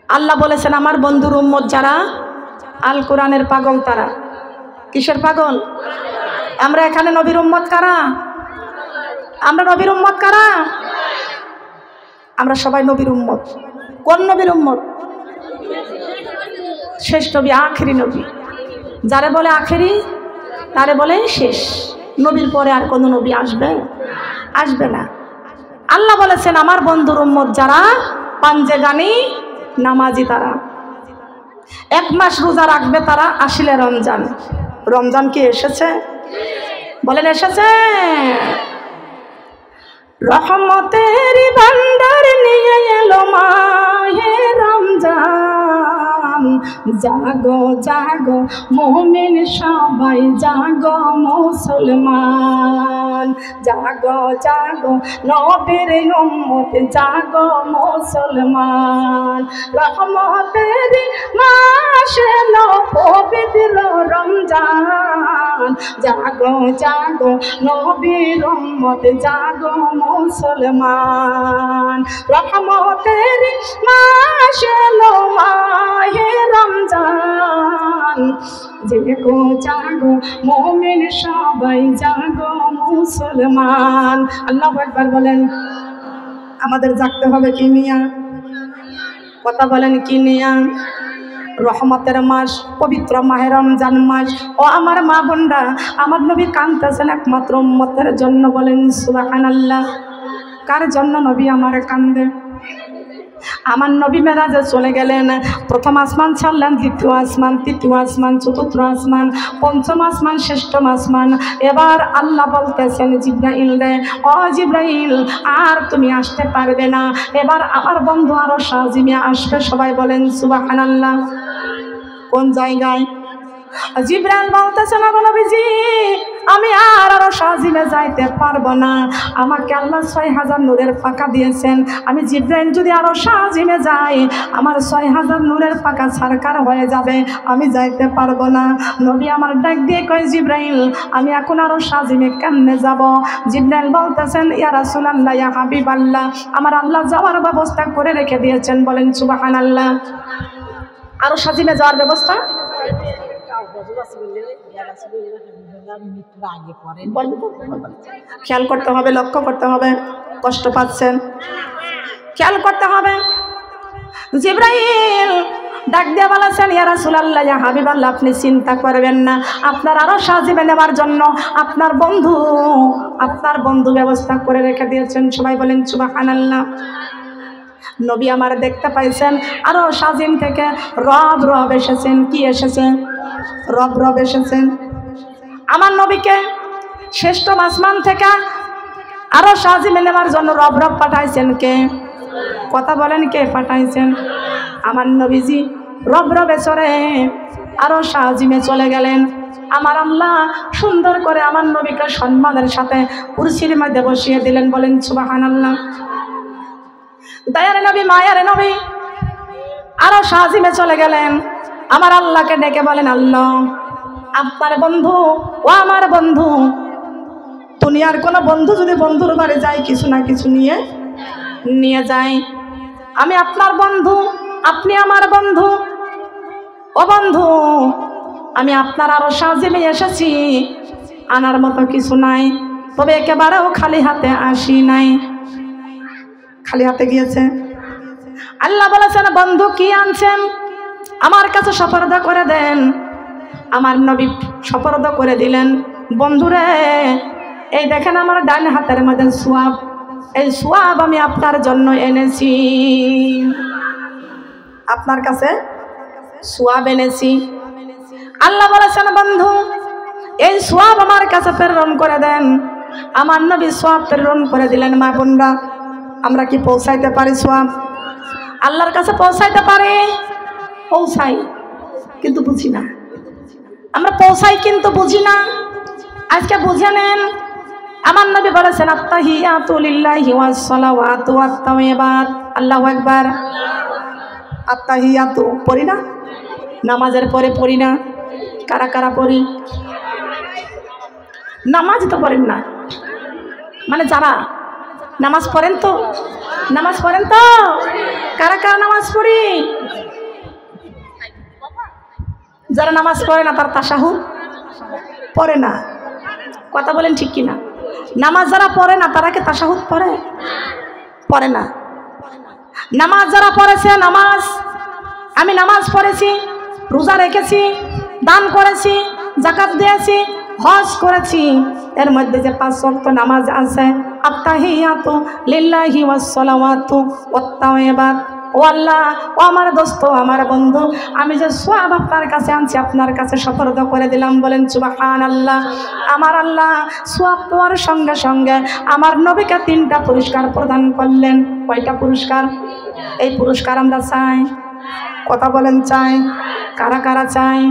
আল্লাহ বলেছেন আমার বন্ধুর উম্মত যারা আল কোরআনের পাগল তারা। কিসের পাগল? আমরা এখানে নবীর উম্মত কারা? আমরা নবীর উম্মত কারা? আমরা সবাই নবীর উম্মত। কোন নবীর উম্মত? শেষ নবী, আখেরি নবী। যারে বলে আখেরি তারে বলে শেষ। নবীর পরে আর কোনো নবী আসবে না। আল্লাহ বলেছেন আমার বন্ধুর উম্মত যারা পাঞ্জে গানি নামাজি তারা। 1 মাস রোজা রাখবে তারা, আসলে রমজান। রমজান কি এসেছে? বলেন এসেছে। রহমতের ভান্ডার নিয়ে এলো মাহে রমজান। জাগো জাগো মুমিন সবাই, জাগো মুসলমান। জাগো জাগো নবীর উম্মত, জাগো মুসলমান। রহমতের মাস এলো পবিত্র রমজান। জাগো জাগো নবীর উম্মত, জাগো মুসলমান। রহমতের মাস এলো মাহে রমজান। জাগো জাগো মুমিন সবাই, জাগো মুসলমান। আল্লাহু আকবার বলেন। আমাদের জাগতে হবে কি নিয়া? কথা বলেন কি নিয়া? রহমতের মাস, পবিত্র মাহে রমজান মাস। ও আমার মা বোনরা, আমার নবী কাঁদতেছেন একমাত্র উম্মতের জন্য। বলেন সুবহানাল্লাহ। কার জন্য নবী আমার কান্দে? আমার নবী মেরাজে চলে গেলেন। প্রথম আসমান ছাড়লেন, দ্বিতীয় আসমান, তৃতীয় আসমান, চতুর্থ আসমান, পঞ্চম আসমান, ষষ্ঠম আসমান। এবার আল্লাহ বলতেছেন জিব্রাইল রে, ও জিব্রাইল আর তুমি আসতে পারবে না। এবার আমার বন্ধু আরশ আজিমে আসবে। সবাই বলেন সুবহানাল্লাহ। কোন জায়গায়? জিব্রাইল বলতেছেন ও নবীজি আমি আর আরশ আজিমে যাইতে পারবো না। আমাকে আল্লাহ 6000 নূরের পাকা দিয়েছেন। আমি জিব্রাইল যদি আরশ আজিমে যাই, আমার 6000 নূরের পাকা সরকার হয়ে যাবে, আমি যাইতে পারবো না। নবী আমার ডাক দিয়ে কয় জিব্রাইল আমি এখন আরশ আজিমে কেমনে যাব? জিব্রাইল বলতেছেন ইয়া রাসূলুল্লাহ, ইয়া হাবিবাল্লাহ, আমার আল্লাহ যাওয়ার ব্যবস্থা করে রেখে দিয়েছেন। বলেন সুবহানাল্লাহ। আরশ আজিমে যাওয়ার ব্যবস্থা খেয়াল করতে হবে, লক্ষ্য করতে হবে। কষ্ট পাচ্ছেন, খেয়াল করতে হবে। জিব্রাইল ডাক দিয়ে বলেছেন ইয়া রাসূলুল্লাহ, ইয়া হাবিবাল্লাহ, আপনি চিন্তা করবেন না। আপনার আরশ আজিমে নেওয়ার জন্য আপনার বন্ধু ব্যবস্থা করে রেখে দিয়েছেন। সবাই বলেন সুবহানাল্লাহ। নবী আমার দেখতে পাইছেন আরশ আজিম থেকে রব এসেছেন। কি এসেছেন? রব এসেছেন। আমার নবীকে শ্রেষ্ঠ আসমান থেকে আরশ আজিমে নেওয়ার জন্য রব পাঠাইছেন কে? কথা বলেন কে পাঠাইছেন? আমার নবীজি রবে চড়ে আরশ আজিমে চলে গেলেন। আমার আল্লাহ সুন্দর করে আমার নবীকে সম্মানের সাথে কুরসির মধ্যে বসিয়ে দিলেন। বলেন সুবহানাল্লাহ। দয়ার নবী, মায়ার নবী আরশ আজিমে চলে গেলেন। আমার আল্লাহকে ডেকে বলেন আল্লাহ আপনার বন্ধু ও আমার বন্ধু, দুনিয়ার কোনো বন্ধু যদি বন্ধুর বাড়ি যায় কিছু না কিছু নিয়ে যায়, আমি আপনার বন্ধু, আপনি আমার বন্ধু। ও বন্ধু আমি আপনার আরশ আজিমে এসেছি, আনার মতো কিছু নাই, তবে একেবারেও খালি হাতে আসি নাই। খালি হাতে গিয়েছে। আল্লাহ বলেছেন বন্ধু কি আনছেন আমার কাছে সুপর্দ করে দেন। আমার নবী সুপর্দ করে দিলেন। বন্ধুরে এই দেখেন আমার ডান হাতের মধ্যে সোয়াব, এই সোয়াব আমি আপনার জন্য এনেছি। আপনার কাছে সোয়াব এনেছি। আল্লাহ বলেছেন বন্ধু এই সোয়াব আমার কাছে প্রেরণ করে দেন। আমার নবী সোয়াব প্রেরণ করে দিলেন। মা বোনরা আমরা কি পৌঁছাইতে পারি? সোয়াব আল্লাহর কাছে পৌঁছাইতে পারি? পৌঁছাই কিন্তু বুঝি না। আমরা পৌঁছাই কিন্তু বুঝি না। আজকে বুঝে নেন, আমার নবী বলেছেন আত্তাহিয়াতু লিল্লাহি ওয়াস সালাওয়াতু ওয়াত তাইয়্যিবাত। আল্লাহু আকবার। আত্তাহিয়াতু পড়ি না? নামাজের পরে পড়ি না? কারা কারা পড়ি? নামাজ তো পড়েন না, মানে যারা নামাজ পড়েন তো, নামাজ পড়েন তো কারা কারা নামাজ পড়ি? যারা নামাজ পড়ে না তার তাশাহুদ পড়ে না। কথা বলেন ঠিক কিনা? নামাজ যারা পড়ে না তারা কি তাশাহুদ পড়ে? পড়ে না। নামাজ যারা পড়েছে, নামাজ আমি নামাজ পড়েছি, রোজা রেখেছি, দান করেছি, যাকাত দিয়েছি, হজ করেছি, এর মধ্যে যে 5 ওয়াক্ত নামাজ আছে, আত্তাহিয়াতু লিল্লাহি ওয়াস সালাওয়াতু ওয়াত তাওয়াবাত, ও আল্লাহ, ও আমার দোস্ত, আমার বন্ধু, আমি যে সওয়াব আপনার কাছে আনছি আপনার কাছে সুপর্দ করে দিলাম। বলেন সুবহানাল্লাহ। আমার আল্লাহ সওয়াব পাওয়ার সঙ্গে সঙ্গে আমার নবীকে 3টা পুরস্কার প্রদান করলেন। কয়টা পুরস্কার? এই পুরস্কার আমরা চাই। কথা বলেন চাই? কারা কারা চাই?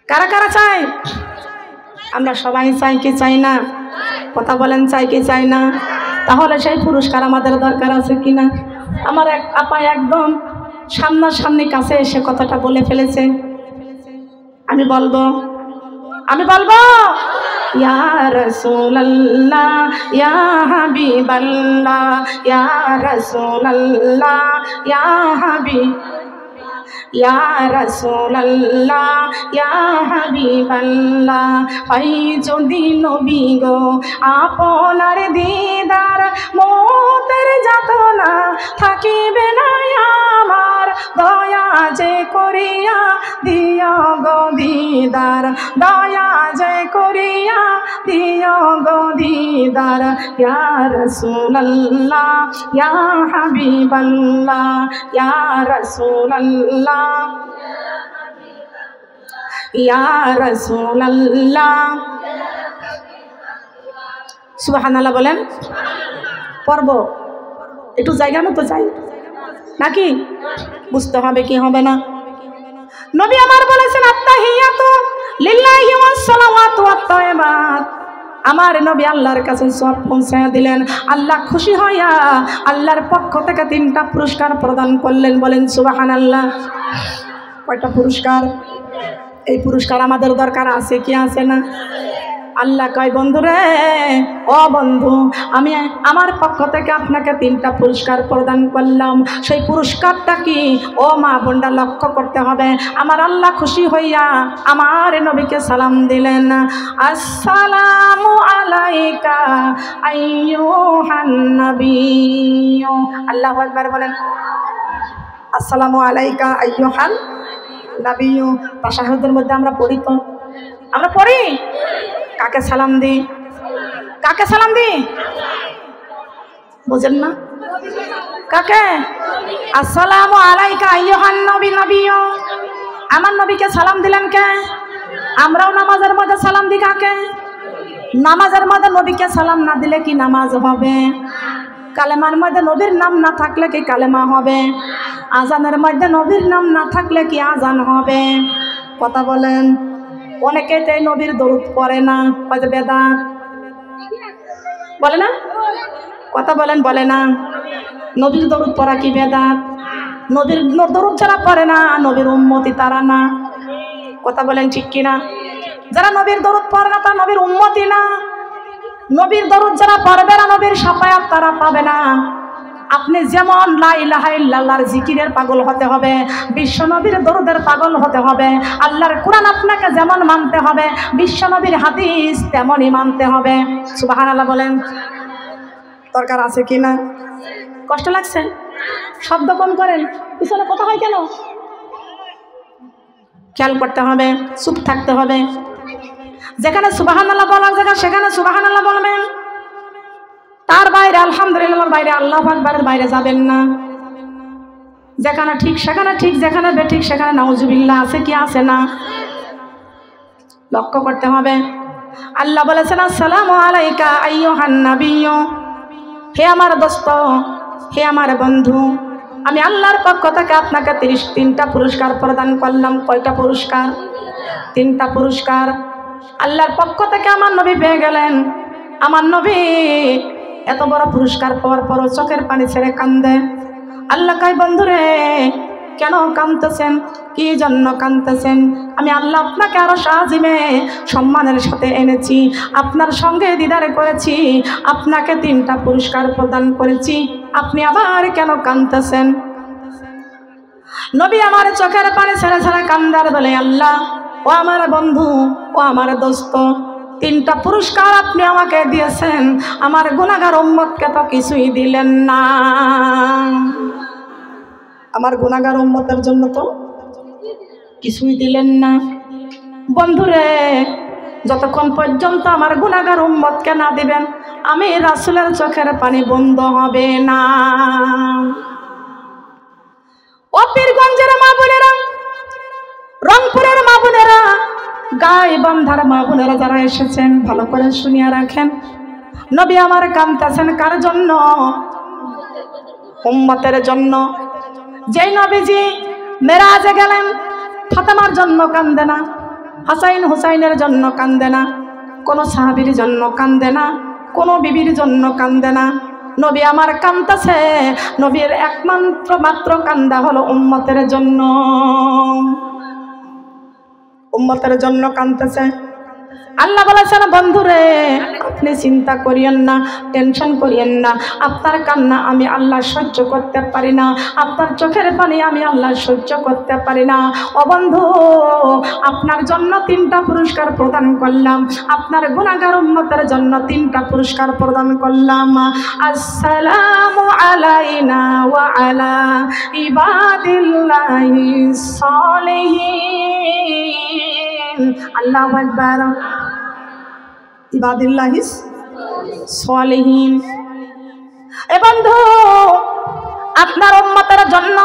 কারা কারা চাই? আমরা সবাই চাই কি চাই না? কথা বলেন চাই কি চাই না? তাহলে সেই পুরস্কার আমাদের দরকার আছে কিনা? আমার এক আপা একদম সামনাসামনি কাছে এসে কথাটা বলে ফেলেছে। আমি বলবো ইয়া রাসূলুল্লাহ, ইয়া হাবিবাল্লাহ, ইয়া রাসূলুল্লাহ, ইয়া হাবিব, ইয়া রাসূলুল্লাহ, ইয়া হাবিবাল্লাহ, পাই যদি নবী গো আপনার দিদার, মতের যাতনা থাকিবে না আমার, দয়া যে করিয়া দিও গো দিদার, দয়া যে করিয়া দিও গো দিদার, ইয়া রাসূলুল্লাহ, ইয়া হাবিবাল্লাহ, ইয়া রাসূলুল্লাহ, ইয়া রাসূলুল্লাহ। সুবহানাল্লাহ বলেন। পড়ব একটু জায়গা মতো চাই নাকি? বুঝতে হবে কি হবে না? নবী আমার বলেছেন আত্তাহিয়াতু লিল্লাহি ওয়াস সালাওয়াতু ওয়াত তাওয়াবাত। আমার নবী আল্লাহর কাছে সব পৌঁছায় দিলেন। আল্লাহ খুশি হইয়া আল্লাহর পক্ষ থেকে 3টা পুরস্কার প্রদান করলেন। বলেন সুবহানাল্লাহ। কয়টা পুরস্কার? এই পুরস্কার আমাদের দরকার আছে কি আছে না? আল্লাহ কয় বন্ধুরে, ও বন্ধু, আমি আমার পক্ষ থেকে আপনাকে 3টা পুরস্কার প্রদান করলাম। সেই পুরস্কারটা কি? ও মা বোনরা লক্ষ্য করতে হবে। আমার আল্লাহ খুশি হইয়া আমার নবীকে সালাম দিলেন। আসসালামু আলাইকা আইয়ুহান নাবিয়্যু। আল্লাহু আকবার বলেন। আসসালামু আলাইকা আইয়ুহান নাবিয়্যু। তাশাহুদের মধ্যে আমরা পড়ি তো? আমরা পড়ি? কাকে সালাম দি? কাকে সালাম দি? বুঝেন না? কাকে? আসসালামু আলাইকা আইয়ুহান নাবিয়্যু। আমার নবীকে সালাম দিলেন কে? আমরাও নামাজের মধ্যে সালাম দিই কাকে? নামাজের মধ্যে নবীকে সালাম না দিলে কি নামাজ হবে? কালেমার মধ্যে নবীর নাম না থাকলে কি কালেমা হবে? আজানের মধ্যে নবীর নাম না থাকলে কি আজান হবে? কথা বলেন। অনেকে তাই নবীর দরুদ পড়ে না, কয় বেদাত। বলে না? কথা বলেন বলে না? নবীর দরুদ পড়া কি বেদাত? নবীর দরুদ যারা পড়ে না নবীর উম্মতি তারা না। কথা বলেন ঠিক কিনা? যারা নবীর দরুদ পড়ে না তারা নবীর উম্মতি না। নবীর দরুদ যারা পড়বে না নবীর শাফায়াত তারা পাবে না। আপনি যেমন লা ইলাহা ইল্লাল্লাহর জিকিরের পাগল হতে হবে, বিশ্ব নবীর দরুদের পাগল হতে হবে। আল্লাহর কোরআন আপনাকে যেমন মানতে হবে, বিশ্ব নবীর হাদিস তেমনই মানতে হবে। সুবহানাল্লাহ বলেন। দরকার আছে কি না? কষ্ট লাগছে? শব্দ কম করেন, পিছনে কথা হয় কেন? খেয়াল করতে হবে, চুপ থাকতে হবে। যেখানে সুবহানাল্লাহ বলার জায়গা সেখানে সুবহানাল্লাহ বলবেন। তার বাইরে আলহামদুলিল্লাহর বাইরে আল্লাহু আকবারের বাইরে যাবেন না। যেখানে ঠিক সেখানে ঠিক, যেখানে বেঠিক সেখানে নাউজুবিল্লাহ আছে কি আছে না? লক্ষ্য করতে হবে। আল্লাহ বলেছেন আসসালামু আলাইকা আইয়ুহান নাবিয়্যু। হে আমার দোস্ত, হে আমার বন্ধু, আমি আল্লাহর পক্ষ থেকে আপনাকে 3টা পুরস্কার প্রদান করলাম। কয়টা পুরস্কার? 3টা পুরস্কার আল্লাহর পক্ষ থেকে আমার নবী পেয়ে গেলেন। আমার নবী এত বড় পুরস্কার পাওয়ার পরও চোখের পানি ছেড়ে কান্দে। আল্লাহ কয় বন্ধুরে, কেন কাঁদতেছেন? কি জন্য কাঁদতেছেন? আমি আল্লাহ আপনাকে আরো আজিমে সম্মানের সাথে এনেছি, আপনার সঙ্গে দিদার করেছি, আপনাকে 3টা পুরস্কার প্রদান করেছি, আপনি আবার কেন কাঁদতেছেন? নবী আমার চোখের পানি ছেড়ে ছেড়ে কান্দার বলে, আল্লাহ, ও আমার বন্ধু, ও আমার দোস্ত, 3টা পুরস্কার আপনি আমাকে দিয়েছেন, আমার গুনাহগার উম্মতকে তো কিছুই দিলেন না। আমার গুনাহগার উম্মতের জন্য তো কিছুই দিলেন না। বন্ধুরে, যতক্ষণ পর্যন্ত আমার গুনাহগার উম্মতকে না দিবেন, আমি রাসূলের চোখের পানি বন্ধ হবে না। ও পীরগঞ্জের মা বোনেরা, রংপুরের মা বোনেরা, গাইবান্ধার মা বোনেরা যারা এসেছেন, ভালো করে শুনিয়া রাখেন। নবী আমার কাঁদতেছেন কার জন্য? উম্মতের জন্য। যেই নবীজি মেরাজে গেলেন, ফাতেমার জন্য কান্দে না, হাসাইন হুসাইনের জন্য কান্দে না, কোনো সাহাবীর জন্য কান্দে না, কোনো বিবির জন্য কান্দে না। নবী আমার কাঁদতেছে, নবীর একমাত্র কান্দা হলো উম্মতের জন্য। উম্মতের জন্য কাঁদতেছে। আল্লাহ বলেছেন, বন্ধুরে, আপনি চিন্তা করিয়েন না, টেনশন করিয়েন না, আপনার কান্না আমি আল্লাহ সহ্য করতে পারি না, আপনার চোখের পানি আমি আল্লাহ সহ্য করতে পারি না। ও বন্ধু, আপনার জন্য 3টা পুরস্কার প্রদান করলাম, আপনার গুনাহগার উম্মতের জন্য 3টা পুরস্কার প্রদান করলাম। আসসালামু আলাইনা ওয়া আলা ইবাদিল্লাহিস সালিহিন। আল্লাহু আকবার। ইবাদিল্লাহিস সালিহিন। এ বন্ধু, আপনার উম্মতের জন্য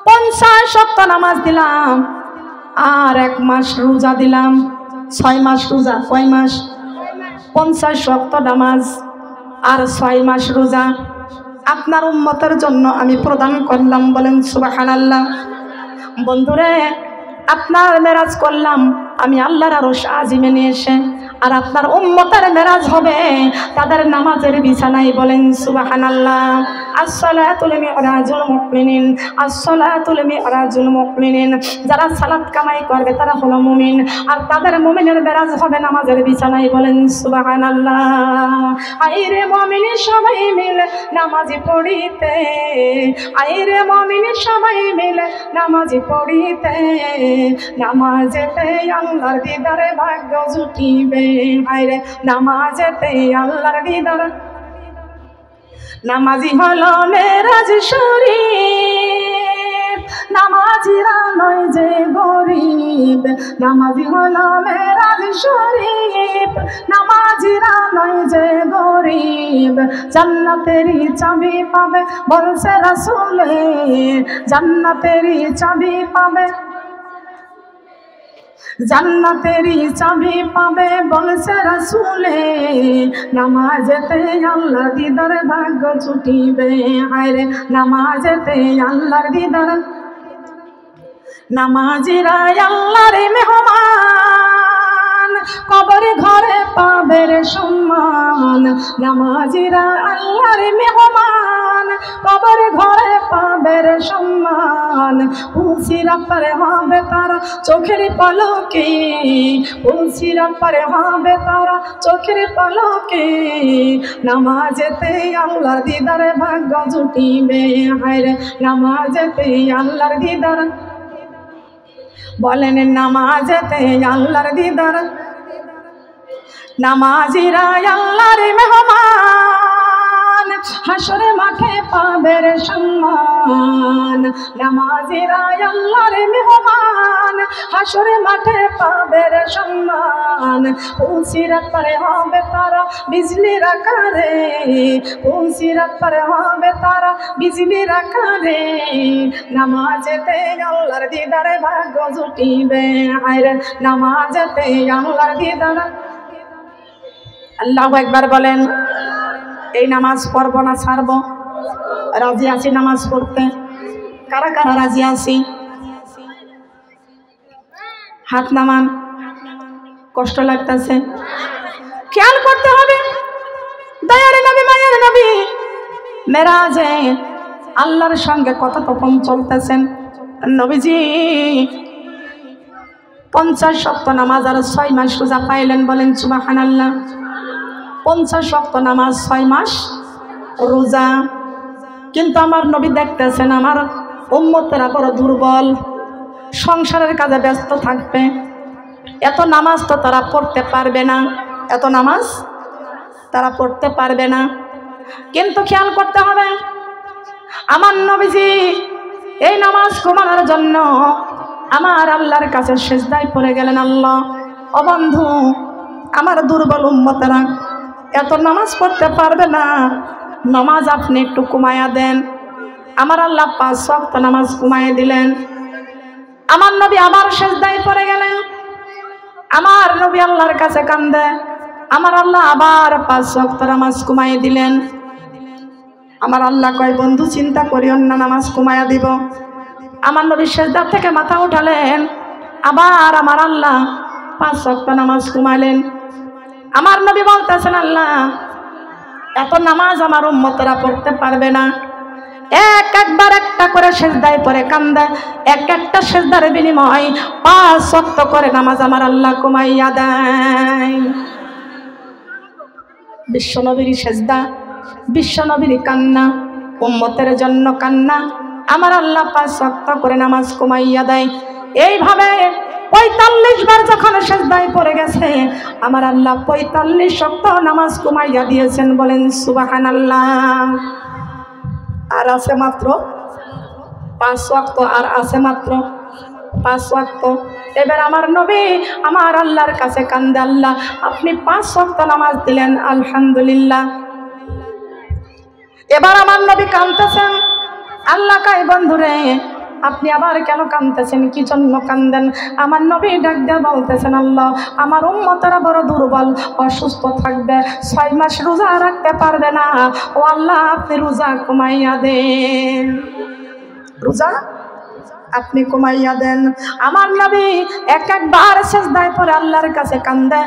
50 ওয়াক্ত নামাজ দিলাম, আর 1 মাস রোজা দিলাম। 6 মাস রোজা। কয় মাস? 50 ওয়াক্ত নামাজ আর 6 মাস রোজা আপনার উম্মতের জন্য আমি প্রদান করলাম। বলেন সুবহানাল্লাহ। বন্ধুরে, আপনার মেরাজ করলাম আমি আল্লাহর আরশ আজিমে নিয়ে এসে, আর আপনার উম্মতের মেরাজ হবে তাদের নামাজের বিছানায়। বলেন সুবহানাল্লাহ। আসসালাতুল মিরাজুল মুমিনিন, আসসালাতুল মিরাজুল মুমিনিন। যারা সালাত কামাই করবে তারা হলো মুমিন, আর তাদের মুমিনের মেরাজ হবে নামাজের বিছানায়। বলেন সুবহানাল্লাহ। আইরে মুমিন সবাই মিলে নামাজ পড়িতে, আইরে মুমিন সবাই মিলে নামাজ পড়িতে, নামাজেতে আল্লাহর দিদারে ভাগ্য জুটিবে। আইরে নামাজেতে আল্লাহর দিদার। নামাজি হলো মেরাজ শরীফ, নামাজিরা নয় যে গরিব। নামাজি হলো মেরাজ শরীফ, নামাজিরা নয় যে গরিব। জান্নাতেরই চাবি পাবে বলছে রাসূলে, জান্নাতেরই চাবি পাবে, জান্নাতেরই চাবি পাবে বলছে রাসূলে। নামাজেতে আল্লাহর দিদার ভাগ্য ছুটিবে। আরে নামাজেতে আল্লাহর দিদার। নামাজিরা আল্লাহর মেহমান, কবর ঘরে পাবে রে সম্মান। নামাজিরা আল্লাহর মেহমান, কবর ঘরে পাবে রে সম্মান। পুলসিরা পারে হবে তারা চোখের পলকে, পুলসিরা পারে হবে তারা চোখের পলকে। নামাজেতে আল্লাহর দিদারে ভাগ্য জুটিবে। হায়রে নামাজেতে আল্লাহর দিদার। বলেন নামাজেতে আল্লাহর দিদার। নামাজিরা আল্লাহর মেহমান, হাসরে মাঠে পাবে রে সম্মান। নামাজিরা আল্লাহর মেহমান, হাসরে মাঠে পাবে রে সম্মান। পুলসিরাত পারে হবে তারা বিজলির আকারে, পুলসিরাত পারে হবে তারা বিজলির আকারে। নামাজেতে আল্লাহর দিদারে ভাগ্য জুটিবে। হায়রে নামাজেতে আল্লাহর দিদার। আল্লাহু আকবার বলেন। এই নামাজ পড়ব না ছাড়ব? রাজি আছি নামাজ পড়তে? কারা কারা রাজি আছি? হাত নামান। কষ্ট লাগতেছে? খেয়াল করতে হবে। দয়ার নবী, মায়ের নবী মেরাজে আল্লাহর সঙ্গে কথোপকথন চলতেছেন। নবীজি 50 ওয়াক্ত নামাজ আর 6 মাস রোজা পাইলেন, বলেন সুবহানাল্লাহ। 50 ওয়াক্ত নামাজ, 6 মাস রোজা। কিন্তু আমার নবী দেখতেছেন আমার উম্মতেরা বড় দুর্বল, সংসারের কাজে ব্যস্ত থাকবে, এত নামাজ তো তারা পড়তে পারবে না, এত নামাজ তারা পড়তে পারবে না। কিন্তু খেয়াল করতে হবে, আমার নবীজি এই নামাজ কমানোর জন্য আমার আল্লাহর কাছে সিজদায় পড়ে গেলেন। আল্লাহ, ও বন্ধু, আমার দুর্বল উম্মতেরা এত নামাজ পড়তে পারবে না, নামাজ আপনি একটু কমায়া দেন। আমার আল্লাহ 5 ওয়াক্ত নামাজ কমায় দিলেন। আমার নবী আবার সিজদায় পড়ে গেলেন। আমার নবী আল্লাহর কাছে কান্দে, আমার আল্লাহ আবার 5 ওয়াক্ত নামাজ কমায় দিলেন। আমার আল্লাহ কয়, বন্ধু চিন্তা করিও না, নামাজ কমায়া দিব। আমার নবী সিজদা থেকে মাথা উঠালেন, আবার আমার আল্লাহ 5 ওয়াক্ত নামাজ কমাইলেন। আমার নবী বলতেছেন, আল্লাহ এত নামাজ আমার উম্মতরা পড়তে পারবে না। একবার একটা করে সিজদায় পড়ে কান্দে, একটা সিজদার বিনিময় 5 ওয়াক্ত করে নামাজ আমার আল্লাহ কমাইয়া দেয়। বিশ্বনবীর সিজদা, বিশ্বনবীর কান্না, উম্মতের জন্য কান্না, আমার আল্লাহ 5 ওয়াক্ত করে নামাজ কমাইয়া দেয়। এইভাবে 45 বার যখন সিজদায় পড়ে গেছে, আমার আল্লাহ 45 ওয়াক্ত নামাজ কমাইয়া দিয়েছেন, বলেন সুবহানাল্লাহ। আর আছে মাত্র 5 ওয়াক্ত, আর আছে মাত্র 5 ওয়াক্ত। এবার আমার নবী আমার আল্লাহর কাছে কান্দে, আল্লাহ আপনি 5 ওয়াক্ত নামাজ দিলেন, আলহামদুলিল্লাহ। এবার আমার নবী কাঁদতেছেন। আল্লাহ কয়, বন্ধুরে আপনি আবার কেন কাঁদতেছেন, কি জন্য কান্দেন? আমার নবী ডাক দিয়ে বলতেছেন, আল্লাহ আমার উম্মতেরা বড় দুর্বল, অসুস্থ থাকবে, 6 মাস রোজা রাখতে পারবে না। ও আল্লাহ আপনি রোজা কমাইয়া দেন, রোজা আপনি কমাইয়া দেন। আমার নবী একবার সিজদায় পড়ে আল্লাহর কাছে কান্দে,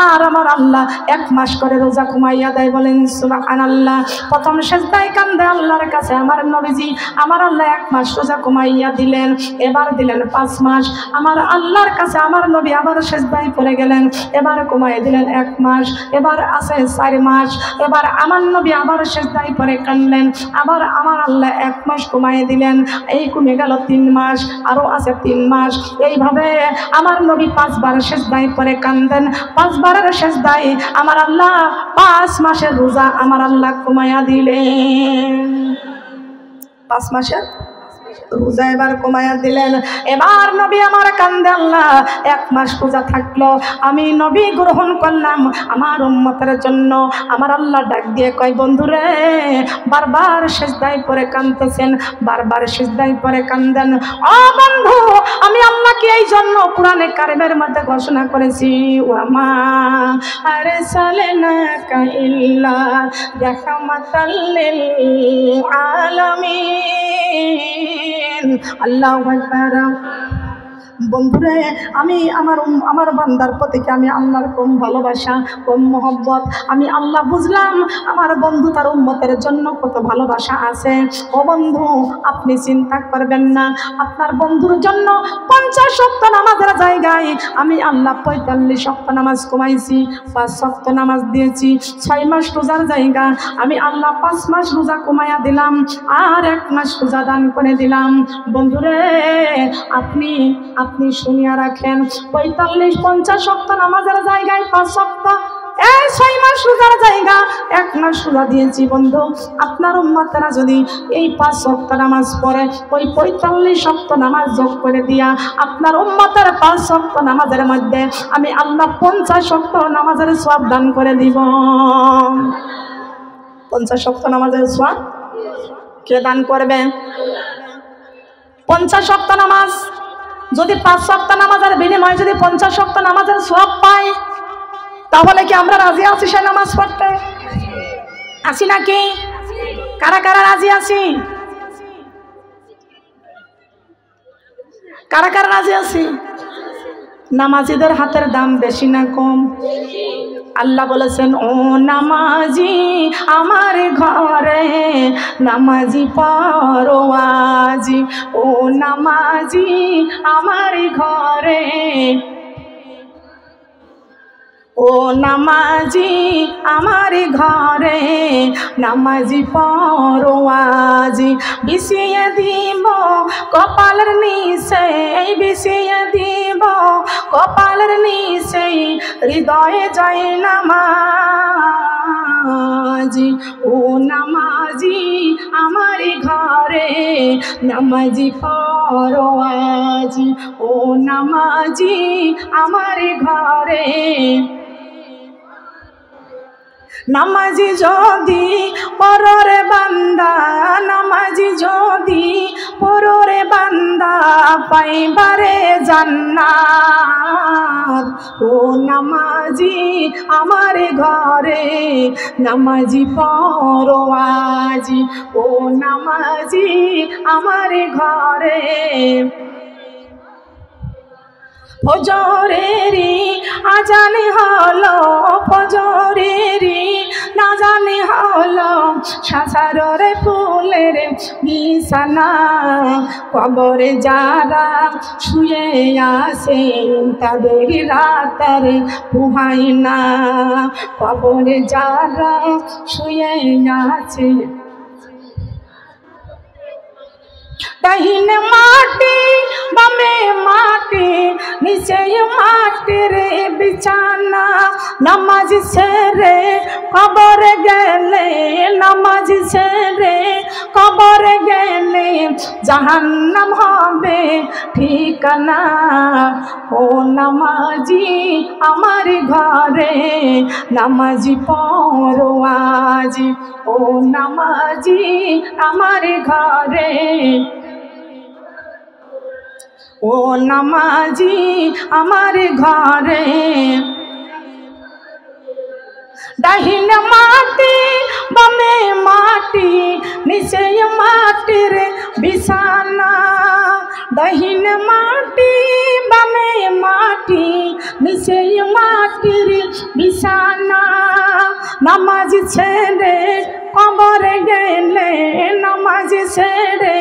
আর আমার আল্লাহ 1 মাস করে রোজা কমাইয়া দেয়, বলেন সুবহানাল্লাহ। প্রথম সিজদায় কান্দে আল্লাহর কাছে আমার নবীজি, আমার আল্লাহ 1 মাস রোজা কমাইয়া দিলেন। এবার দিলেন 5 মাস। আমার আল্লাহর কাছে আমার নবী আবার সিজদায় পড়ে গেলেন, এবার কমাইয়া দিলেন 1 মাস। এবার আছে 4 মাস। এবার আমার নবী আবার সিজদায় পড়ে কাঁদলেন, আবার আমার আল্লাহ 1 মাস কমাইয়া দিলেন। এই কমে গেল 3 মাস, আরো আছে 3 মাস। এইভাবে আমার নবী 5 বার সিজদায় পড়ে কাঁদেন। 5 বারের সিজদায় আমার আল্লাহ 5 মাসের রোজা আমার আল্লাহ কমাইয়া দিলেন। 5 মাসের রোজা এবার কমাইয়া দিলেন। এবার নবী আমার কান্দে, আল্লাহ 1 মাস রোজা থাকলো, আমি নবী গ্রহণ করলাম আমার উম্মতের জন্য। আমার আল্লাহ ডাক দিয়ে কয়, বন্ধুরে বারবার সিজদায় পড়ে কাঁদতেছেন, বারবার সিজদায় পড়ে কান্দেন। ও বন্ধু, আমি আল্লাহকে এই জন্য কোরআনে কারিমের মধ্যে ঘোষণা করেছি, ওয়ামা আরসালনাকা ইল্লা রাহমাতাল লিল আলামিন। আল্লাহু আকবার। বন্ধুরে আমি আমার বান্দার প্রতি আমি আল্লাহর কম ভালোবাসা, কম মহব্বত আমি আল্লাহ বুঝলাম। আমার বন্ধু তার উম্মতের জন্য কত ভালোবাসা আছে। ও বন্ধু, আপনি চিন্তা করবেন না, আপনার বন্ধুর জন্য 50 ওয়াক্ত নামাজের জায়গায় আমি আল্লাহ 45 ওয়াক্ত নামাজ কমাইছি, 5 ওয়াক্ত নামাজ দিয়েছি। 6 মাস রোজার জায়গা আমি আল্লাহ 5 মাস রোজা কমাইয়া দিলাম, আর 1 মাস রোজা দান করে দিলাম। বন্ধুরে আপনি শুনিয়া রাখেন, 45-50 ওয়াক্ত নামাজের জায়গায় 5 ওয়াক্ত, এই 6 মাস রোজার জায়গা 1 মাস রোজা দিয়েছি। বন্ধু, আপনার উম্মতেরা যদি এই 5 ওয়াক্ত নামাজ পড়ে, ওই 45 ওয়াক্ত নামাজ যোগ করে দিয়া আপনার উম্মতের 5 ওয়াক্ত নামাজের মধ্যে আমি আল্লাহ 50 ওয়াক্ত নামাজের সওয়াব দান করে দিব। 50 ওয়াক্ত নামাজের সওয়াব কে দান করবে? 50 ওয়াক্ত নামাজ যদি 5 ওয়াক্ত নামাজের বিনিময়ে যদি 50 ওয়াক্ত নামাজের সওয়াব পাই, তাহলে কি আমরা রাজি আছি সে নামাজ পড়তে? আছি নাকি? কারা কারা রাজি আছি? কারা কারা রাজি আছি? নামাজিদের হাতের দাম বেশি না কম? আল্লাহ বলেছেন, ও নামাজি আমার ঘরে নামাজি পড়ো আজি, ও নামাজি আমার ঘরে, ও নামাজি আমার ঘরে নামাজি পড়ো আজি। বিছিয়ে দিব কপালের নিচে, বিছিয়ে দিব কপালের নিচে হৃদয়ে যায় নামাজি, ও নামাজি আমার ঘরে নামাজি পড়ো আজি, ও নামাজি আমার ঘরে। নামাজি যদি পররে বান্দা, নামাজি যদি পররে বান্দা পাইবারে জান্নাত, ও নামাজি আমার ঘরে নামাজি পড়ো আজি, ও নামাজি আমার ঘরে। ফজরেরি আজান হলো, ফজরেরি না জানি হলো সাজার ফুলের বিছানা, কবরে যারা শুয়ে আছেন তাদের রাতের পোহাই না, কবরে যারা শুয়ে আছে। ডাহিনে মাটি বামে মাটি নিচে মাটির বিছানা, নামাজ ছেড়ে কবরে গেলে, নামাজ ছেড়ে কবরে গেলে জাহান্নাম হবে ঠিকানা, ও নামাজি আমার ঘরে নামাজি পড়ো আজি, ও নামাজি আমার ঘরে, ও নামাজি আমার ঘরে। ডাহিনে মাটি বামে মাটি নিচে মাটির বিছানা, ডাহিনে মাটি বামে মাটি নিচে মাটির বিছানা, নামাজ ছেড়ে কবরে গেলে, নামাজ ছেড়ে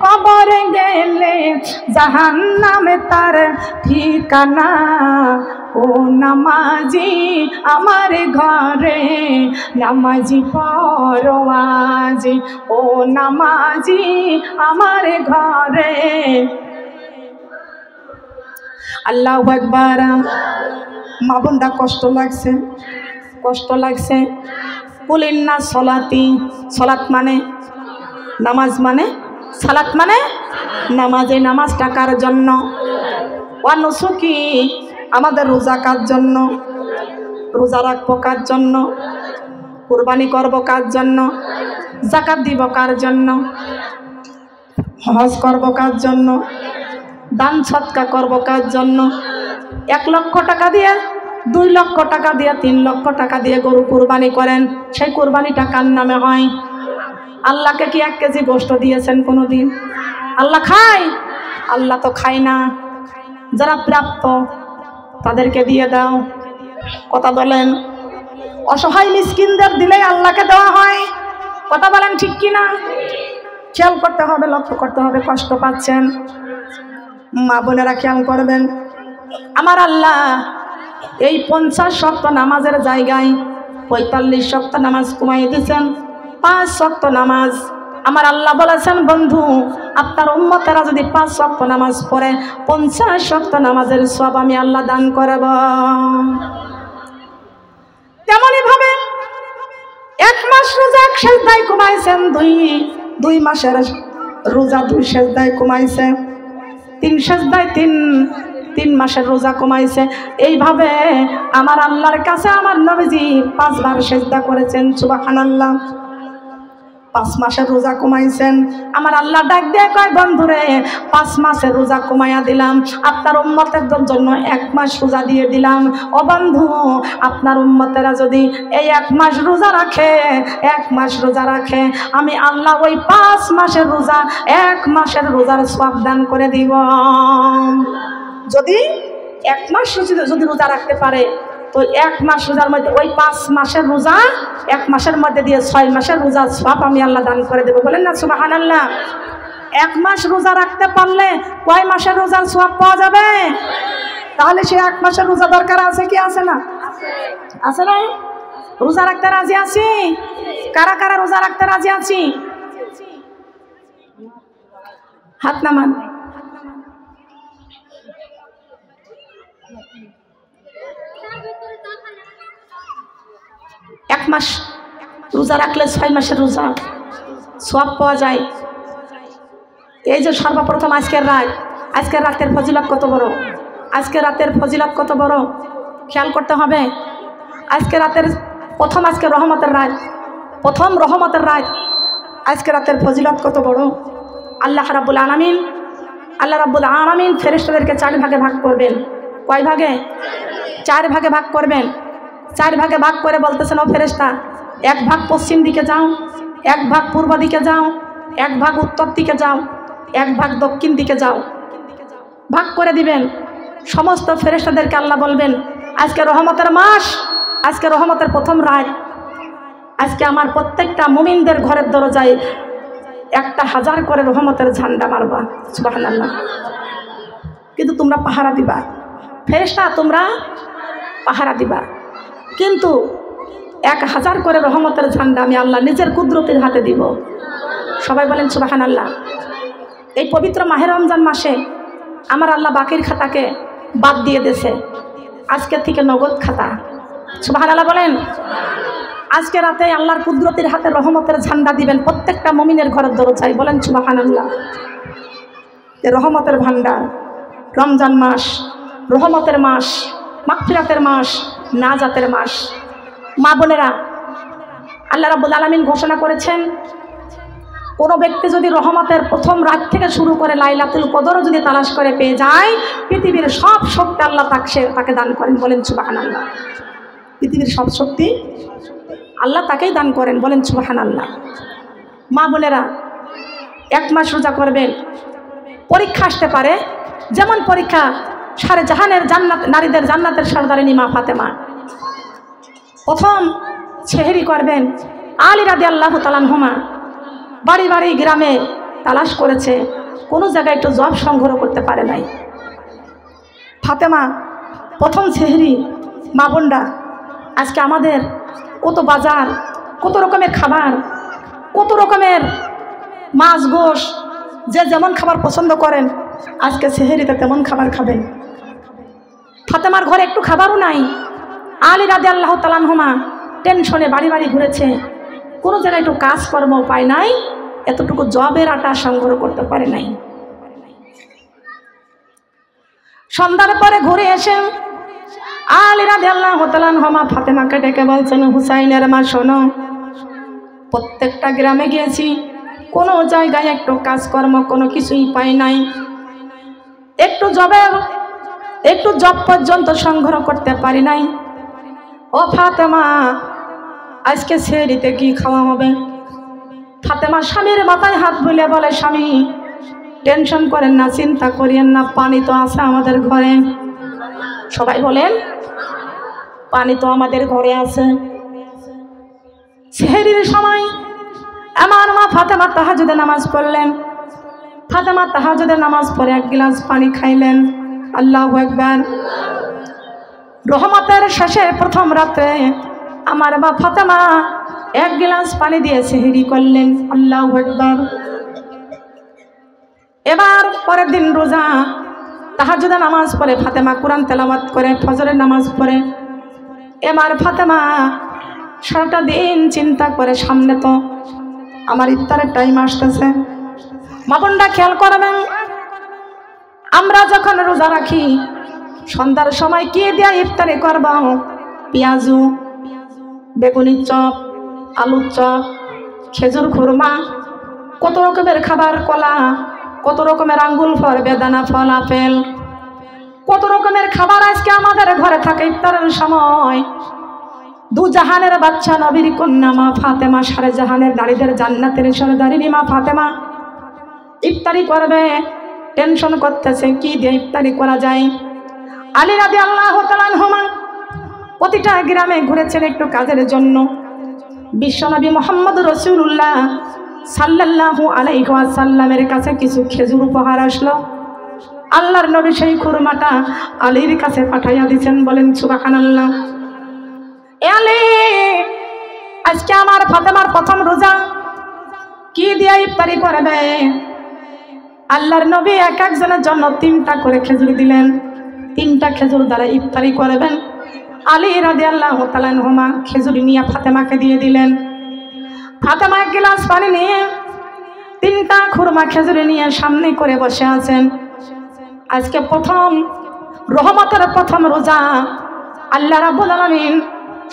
কবরে গেলে জাহান্নামে তার ঠিকানা, ও নামাজি আমার ঘরে নামাজি পড়ো আজি, ও নামাজি আমার ঘরে। আল্লাহু আকবার। মা বোনটা কষ্ট লাগছে, কষ্ট লাগছে। কুলিন্না সলাতি, সলাত মানে নামাজ, মানে সালাত মানে নামাজে, নামাজ টাকার জন্য। ওয়ানুসুকি আমাদের রোজা কার জন্য, রোজা রাখবো কার জন্য, কুরবানি করবো কার জন্য, যাকাত দিব কার জন্য, হজ করবো কার জন্য, দান সৎকা করবো কার জন্য। 1 লক্ষ টাকা দিয়ে, 2 লক্ষ টাকা দিয়ে, 3 লক্ষ টাকা দিয়ে গরু কুরবানি করেন, সেই কুরবানিটা কার নামে হয়? আল্লাহকে কি 1 কেজি গোশত দিয়েছেন কোনোদিন? আল্লাহ খায়? আল্লাহ তো খায় না। যারা প্রাপ্ত তাদেরকে দিয়ে দাও। কথা বলেন? অসহায় মিসকিনদের দিলেই আল্লাহকে দেওয়া হয়। কথা বলেন ঠিক কি না? খেয়াল করতে হবে, লক্ষ্য করতে হবে। কষ্ট পাচ্ছেন মা বোনেরা, খেয়াল করবেন। আমার আল্লাহ এই 50 ওয়াক্ত নামাজের জায়গায় 45 ওয়াক্ত নামাজ কমাই দিয়েছেন। 5 ওয়াক্ত নামাজ আমার আল্লাহ বলেছেন, বন্ধু আপনার উম্মতেরা যদি 5 ওয়াক্ত নামাজ পড়ে 50 ওয়াক্ত নামাজের সওয়াব আমি আল্লাহ দান করব। তেমনি ভাবে 1 মাস রোজা 1 সেজদায় কমাইছেন, 2 মাসের রোজা 2 সেজদায় কমাইছে, 3 সেজদায় 3 মাসের রোজা কমাইছে। এইভাবে আমার আল্লাহর কাছে আমার নবীজি 5 বার সেজদা করেছেন। সুবহানাল্লাহ। 5 মাসের রোজা কমাইছেন। আমার আল্লাহ ডাক দিয়ে কয়, বন্ধুরে 5 মাসের রোজা কমাইয়া দিলাম, আপনার উম্মতের জন্য 1 মাস রোজা দিয়ে দিলাম। ও বন্ধু, আপনার উম্মতেরা যদি এই 1 মাস রোজা রাখে, 1 মাস রোজা রাখে, আমি আল্লাহ ওই 5 মাসের রোজা 1 মাসের রোজার সওয়াব দান করে দিব। যদি 1 মাস যদি রোজা রাখতে পারে তো 1 মাস রোজার মধ্যে ওই 5 মাসের রোজা 1 মাসের মধ্যে দিয়ে 6 মাসের রোজার সওয়াব আমি আল্লাহ দান করে দেব। বলেন না সুবহানাল্লাহ। 1 মাস রোজা রাখতে পারলে কয় মাসের রোজার সওয়াব পাওয়া যাবে? তাহলে সে 1 মাসের রোজা দরকার আছে কি আছে না? আছে না? রোজা রাখতে রাজি আছি? কারা কারা রোজা রাখতে রাজি আছি? হাত নামান। 1 মাস রোজা রাখলে 6 মাসের রোজা সওয়াব পাওয়া যায়। এই যে সর্বপ্রথম আজকের রাতের ফজিলত কত বড়, আজকে রাতের ফজিলত কত বড় খেয়াল করতে হবে। আজকে রাতের আজকে রহমতের রাত, প্রথম রহমতের রাত। আজকে রাতের ফজিলত কত বড়। আল্লাহ রাব্বুল আলামিন ফেরেশতাদেরকে 4 ভাগে ভাগ করবেন। কয় ভাগে? 4 ভাগে ভাগ করবেন। 4 ভাগে ভাগ করে বলতেছেন, ও ফেরেশতা 1 ভাগ পশ্চিম দিকে যাও, 1 ভাগ পূর্ব দিকে যাও, 1 ভাগ উত্তর দিকে যাও, 1 ভাগ দক্ষিণ দিকে যাও। ভাগ করে দিবেন। সমস্ত ফেরেশতাদেরকে আল্লাহ বলবেন, আজকে রহমতের মাস, আজকে রহমতের প্রথম রাত, আজকে আমার প্রত্যেকটা মুমিনদের ঘরের দরজায় 1000 করে রহমতের ঝান্ডা মারবা। সুবহানাল্লাহ। কিন্তু তোমরা পাহারা দিবা, ফেরেশতা তোমরা পাহারা দিবা, কিন্তু 1000 করে রহমতের ঝান্ডা আমি আল্লাহ নিজের কুদরতের হাতে দিব। সবাই বলেন সুবহানাল্লাহ। এই পবিত্র মাহে রমজান মাসে আমার আল্লাহ বাকির খাতাকে বাদ দিয়ে দিয়েছে, আজকের থেকে নগদ খাতা। সুবহানাল্লাহ বলেন। আজকে রাতে আল্লাহর কুদরতের হাতে রহমতের ঝান্ডা দিবেন প্রত্যেকটা মুমিনের ঘরের দরজায়। বলেন সুবহানাল্লাহ। রহমতের ভান্ডার, রমজান মাস রহমতের মাস, মাগফিরাতের মাস, নাজাতের মাস। মা বোনেরা, আল্লাহ রাব্বুল আলামিন ঘোষণা করেছেন, কোনো ব্যক্তি যদি রহমতের প্রথম রাত থেকে শুরু করে লাইলাতুল কদর যদি তালাশ করে পেয়ে যায়, পৃথিবীর সব শক্তি আল্লাহ তাকে দান করেন। বলেন সুবহানাল্লাহ। পৃথিবীর সব শক্তি আল্লাহ তাকেই দান করেন। বলেন সুবহানাল্লাহ। মা বোনেরা, 1 মাস রোজা করবেন। পরীক্ষা আসতে পারে, যেমন পরীক্ষা সারে জাহানের জান্নাত, নারীদের জান্নাতের সর্দারিনী মা ফাতেমা। প্রথম সেহরি করবেন। আলী রাদিয়াল্লাহু তাআলা আনহুমা বাড়ি বাড়ি গ্রামে তালাশ করেছে, কোনো জায়গায় একটু জব সংগ্রহ করতে পারে নাই। ফাতেমা প্রথম সেহরি। মা বোনরা, আজকে আমাদের কত বাজার, কত রকমের খাবার, কত রকমের মাছ গোশ, যে যেমন খাবার পছন্দ করেন আজকে সেহরিতে তেমন খাবার খাবেন। ফাতেমার ঘরে একটু খাবারও নাই। আলী রাদিয়াল্লাহু তাআলা আনহুমা টেনশনে বাড়ি বাড়ি ঘুরেছে, কোনো জায়গায় একটু কাজকর্ম পায় নাই, এতটুকু জবের আটা সংগ্রহ করতে পারে নাই। সন্ধ্যার পরে ঘুরে এসে আলী রাদিয়াল্লাহু তাআলা আনহুমা ফাতেমাকে ডেকে বলছেন, হুসাইনের মা শোনো, প্রত্যেকটা গ্রামে গিয়েছি, কোনো জায়গায় একটু কাজকর্ম কোনো কিছুই পাই নাই, একটু জব পর্যন্ত সংগ্রহ করতে পারি নাই। ও ফাতেমা, আজকে সেহরিতে কি খাওয়া হবে? ফাতেমা স্বামীর মাথায় হাত বুলিয়ে বলে, স্বামী টেনশন করেন না, চিন্তা করিয়েন না, পানি তো আছে আমাদের ঘরে। সবাই বলেন, পানি তো আমাদের ঘরে আছে। সেহরির সময় আমার মা ফাতেমা তাহাজ্জুদের নামাজ পড়লেন। ফাতেমা তাহাজ্জুদের নামাজ পড়ে 1 গ্লাস পানি খাইলেন। আল্লাহু আকবার। রহমতের শেষে প্রথম রাতে আমার মা ফাতেমা 1 গ্লাস পানি দিয়ে সেহরি করলেন। আল্লাহু আকবার। এবার পরের দিন রোজা, তাহাজ্জুদের নামাজ পড়ে ফাতেমা কোরআন তেলাওয়াত করে, ফজরের নামাজ পড়ে। এবার ফাতেমা সারাটা দিন চিন্তা করে, সামনে তো আমার ইফতারের টাইম আসতেছে। মা বোনরা খেয়াল করবেন, আমরা যখন রোজা রাখি সন্ধ্যার সময় কি দিয়া ইফতারি করব? পেঁয়াজু, বেগুনি চপ, আলুর চপ, খেজুর খুরমা, কত রকমের খাবার, কলা, কত রকমের আঙ্গুল ফল, বেদানা ফল, আপেল, কত রকমের খাবার আজকে আমাদের ঘরে থাকে ইফতারের সময়। 2 জাহানের বাচ্চা নবীর কন্যা মা ফাতেমা, সারে জাহানের নারীদের জান্নাতের সর্দারিনী মা ফাতেমা ইফতারি করবে, টেনশন করতেছে কি দিয়ে ইফতারি করা যায়। আলী রাদিয়াল্লাহু তাআলা আনহুমা প্রতিটা গ্রামে ঘুরেছেন একটু কাজের জন্য। বিশ্বনবী মুহাম্মদ রাসূলুল্লাহ সাল্লাল্লাহু আলাইহি ওয়াসাল্লামের কাছে কিছু খেজুর উপহার আসলো। আল্লাহর নবী সেই খুরমাটা আলীর কাছে পাঠাইয়া দিয়েছেন। বলেন সুবহানাল্লাহ। এ আলী, আজকে আমার ফাতেমার প্রথম রোজা, কি দিয়ে ইফতারি করবে? আল্লাহর নবী এক একজনের জন্য 3টা করে খেজুর দিলেন। 3টা খেজুর দ্বারা ইফতারি করবেন। আলী রাদিয়াল্লাহু তাআলা আনহুমা খেজুর নিয়ে ফাতেমাকে দিয়ে দিলেন। ফাতেমা এক গ্লাস পানি নিয়ে 3টা খুরমা খেজুর নিয়ে সামনে করে বসে আছেন। আজকে প্রথম রহমতের প্রথম রোজা। আল্লাহ রাব্বুল আলামিন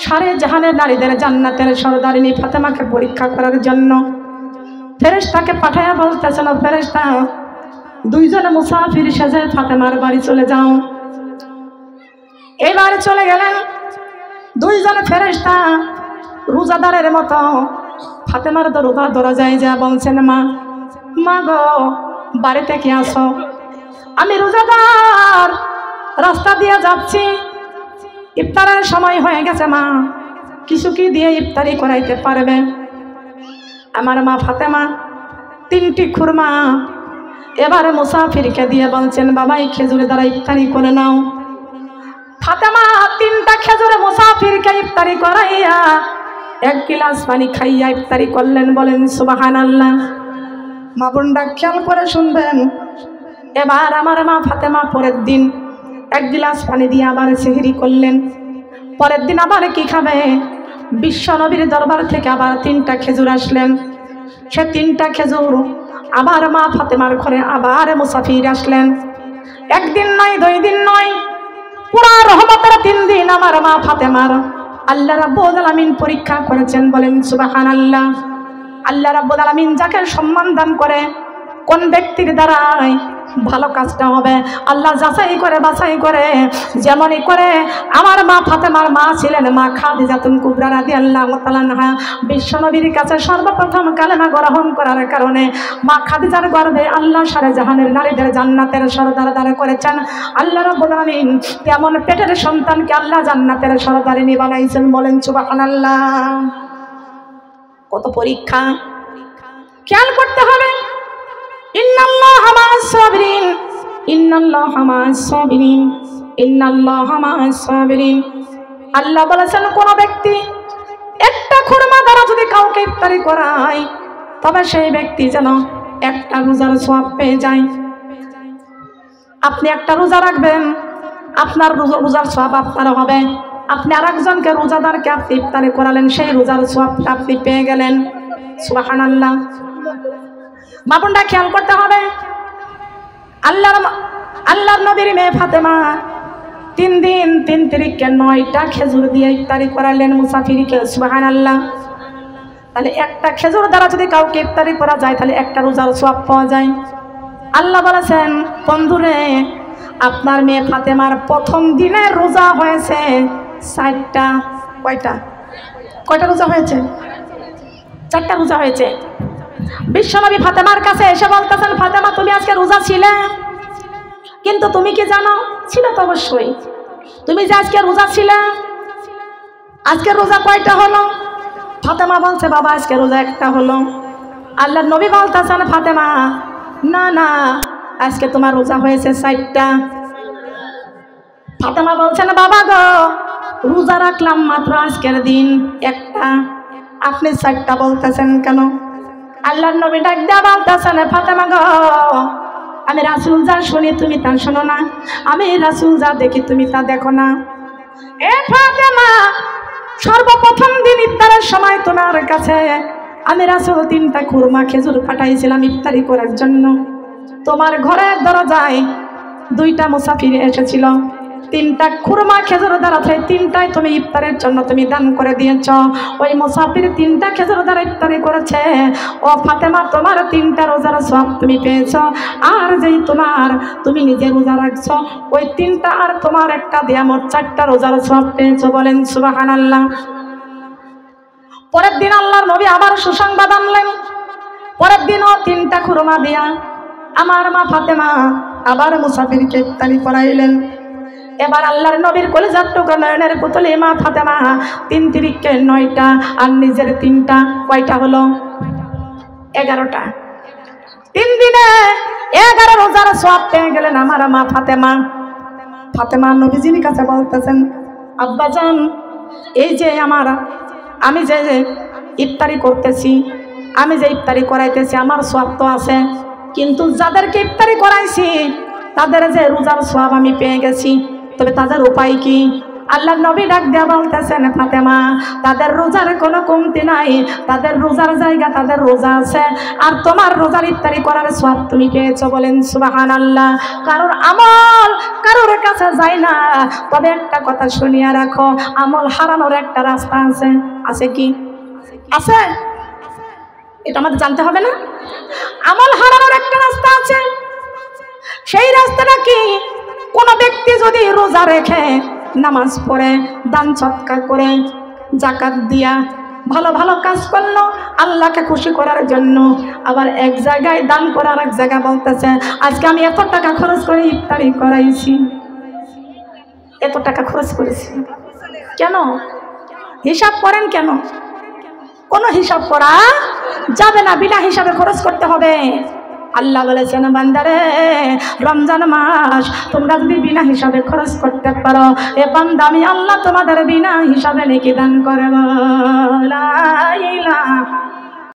সারে জাহানের নারীদের জান্নাতের সরদারিনী ফাতেমাকে পরীক্ষা করার জন্য ফেরেশতাকে পাঠায়া বলতেছেন, ফেরেশতা, 2 জন মুসাফির সেজে ফাতেমার বাড়ি চলে যাও। এবার চলে গেলেন 2 জন ফেরেশতা রোজাদারের মতো ফাতেমার দরজায় যা বলছেন, মা গো, বাড়িতে কি আসো? আমি রোজাদার, রাস্তা দিয়ে যাচ্ছি, ইফতারের সময় হয়ে গেছে, মা কিছু কি দিয়ে ইফতারি করাইতে পারবে? আমার মা ফাতেমা 3টি খুরমা এবারে মুসাফিরকে দিয়ে বলছেন, বাবা এই খেজুরের দ্বারা ইফতারি করে নাও। ফাতেমা 3টা খেজুরে মুসাফিরকে ইফতারি করাইয়া 1 গ্লাস পানি খাইয়া ইফতারি করলেন। বলেন সুবহানাল্লাহ। মা বোনরা খেয়াল করে শুনবেন। এবার আমার মা ফাতেমা পরের দিন 1 গ্লাস পানি দিয়ে আবার সেহরি করলেন। পরের দিন আবার কি খাবে? বিশ্ব নবীর দরবার থেকে আবার 3টা খেজুর আসলেন। সে 3টা খেজুর আবার মা ফাতেমার ঘরে আবার মুসাফির আসলেন। 1 দিন নয়, 2 দিন নয়, পুরা রহমতের 3 দিন আমার মা ফাতেমার আল্লাহ রাব্বুল আলামিন পরীক্ষা করেছেন। বলেন সুবহানাল্লাহ। আল্লাহ রাব্বুল আলামিন যাকে সম্মান দান করে, কোন ব্যক্তির দ্বারাই ভালো কাজটা হবে আল্লাহ যাচাই করে বাছাই করে। যেমনই করে আমার মা ফাতেমার মা ছিলেন মা খাদিজাতুল কুবরা রাদিয়াল্লাহু তাআলা আনহা। বিশ্বনবীর কাছে সর্বপ্রথম কালেমা গ্রহণ করার কারণে মা খাদিজার গর্ভে আল্লাহ সারে জাহানের নারীদের জান্নাতের সরদার দাঁড় করেছেন আল্লাহ রাব্বুল আলামিন। তেমন পেটের সন্তানকে আল্লাহ জান্নাতের সরদারিনী বানাইছেন। বলেন সুবহানাল্লাহ। কত পরীক্ষা খেয়াল করতে হবে। ইন্নাল্লাহা মা'আস সাবিরিন, ইন্নাল্লাহা মা'আস সাবিরিন, ইন্নাল্লাহা মা'আস সাবিরিন। আল্লাহ বলেছেন, কোন ব্যক্তি একটা খুরমা দ্বারা যদি কাউকে ইফতারি করায়, তবে সেই ব্যক্তি যেন একটা রোজার সওয়াব পেয়ে যায়। আপনি একটা রোজা রাখবেন, আপনার রোজার সওয়াব আপনার হবে। আপনি আরেকজনকে রোজাদারকে আপনি ইফতারি করালেন, সেই রোজার সওয়াবটা আপনি পেয়ে গেলেন। সুবহানাল্লাহ। মা বোনরা খেয়াল করতে হবে। আল্লাহর নবীর মেয়ে ফাতেমা 3 দিন 3 তারিখে 9টা খেজুর দিয়ে ইফতারি করালেন মুসাফিরকে। সুবহানাল্লাহ। তাহলে একটা খেজুর দ্বারা যদি কাউকে ইফতারি করা যায়, তাহলে একটা রোজার সওয়াব পাওয়া যায়। আল্লাহ বলেছেন, বন্ধুরে, আপনার মেয়ে ফাতেমার প্রথম দিনের রোজা হয়েছে 4টা। কয়টা রোজা হয়েছে? 4টা রোজা হয়েছে। বিশ্বনবী ফাতেমার কাছে এসে বলতেছেন, ফাতেমা তুমি আজকে রোজা ছিলে, কিন্তু তুমি কি জানো? ছিল তো অবশ্যই। তুমি যে আজকে রোজা ছিলে, আজকে রোজা কয়টা হলো? ফাতেমা বলছে, বাবা আজকে রোজা একটা হলো। আল্লাহর নবী বলতেছেন, ফাতেমা না না, আজকে তোমার রোজা হয়েছে 4টা। ফাতেমা বলছেন, বাবা গো, রোজা রাখলাম মাত্র আজকের দিন একটা, আপনি 4টা বলতেছেন কেন? আল্লাহর নবী ডাক দেয়া বলতেছেন, ফাতেমা গো, আমি রাসূল যা শুনি তুমি তা শোনো না, আমি রাসূল যা দেখি তুমি তা দেখো না। এ ফাতেমা, সর্বপ্রথম দিন ইফতারের সময় তোমার কাছে আমি রাসূল 3টা খুরমা খেজুর পাঠাইছিলাম ইফতারি করার জন্য। তোমার ঘরের দরজায় 2টা মুসাফির এসেছিল, 3টা খুরমা খেজুর দ্বারা 3টাই তুমি ইফতারের জন্য তুমি দান করে দিয়েছ। ওই মুসাফির 3টা খেজুর দ্বারা ইফতারি করেছে। ও ফাতেমা, তোমার 3টা রোজার সওয়াব তুমি পেয়েছ। আর যেই তুমি নিজে রোজা রাখছো, ওই 3টা আর তোমার একটা দিয়া মোট 4টা রোজার সওয়াব পেয়েছ। বলেন সুবহানাল্লাহ। পরের দিন আল্লাহর নবী আবার সুসংবাদ আনলেন। পরের দিনও 3টা খুরমা দিয়া আমার মা ফাতেমা আবার মুসাফিরকে ইফতারি করাইলেন। এবার আল্লাহর নবীর কলিজার টুকরা নয়নের পুতুলি মা ফাতেমা 3 তিরিকে 9টা আর নিজের 3টা, কয়টা হলো? 11টা। 3 দিনে 11 রোজার সওয়াব পেয়ে গেলেন আমার মা ফাতেমা। ফাতেমা নবীজির কাছে বলতেছেন, আব্বাজান এই যে আমি যে ইফতারি করতেছি, আমি যে ইফতারি করাইতেছি আমার সওয়াব তো আছে, কিন্তু যাদেরকে ইফতারি করাইছি তাদের যে রোজার সওয়াব আমি পেয়ে গেছি, তবে তাদের উপায় কি? আল্লাহর নবী ডাক দিয়া বলতেছেন, ফাতেমা তাদের রোজার কোনো কমতি নাই, তাদের রোজার জায়গা তাদের রোজা আছে, আর তোমার রোজার ইফতারি করার সওয়াব তুমি পেয়েছো। বলেন সুবহানাল্লাহ। কারোর আমল কারোর কাছে যায় না, তবে একটা কথা শুনিয়া রাখো, আমল হারানোর একটা রাস্তা আছে। আছে কি? আছে, এটা আমাদের জানতে হবে না? আমল হারানোর একটা রাস্তা আছে। সেই রাস্তাটা কি? কোন ব্যক্তি যদি রোজা রেখে, নামাজ পড়ে, দান সৎকার করে, যাকাত দিয়া ভালো ভালো কাজ করলো আল্লাহকে খুশি করার জন্য, আবার এক জায়গায় দান করার এক জায়গায় বলতেছে আজকে আমি এত টাকা খরচ করে ইফতারি করাইছি, এত টাকা খরচ করেছি, কেন? হিসাব করেন কেন? কোনো হিসাব করা যাবে না, বিনা হিসাবে খরচ করতে হবে। আল্লাহ বলেছেন, বান্দারে রমজান মাস তোমরা যদি বিনা হিসাবে খরচ করতে পারো, এ বান্দা আমি আল্লাহ তোমাদের বিনা হিসাবে নেকি দান করব। লা ইলাহা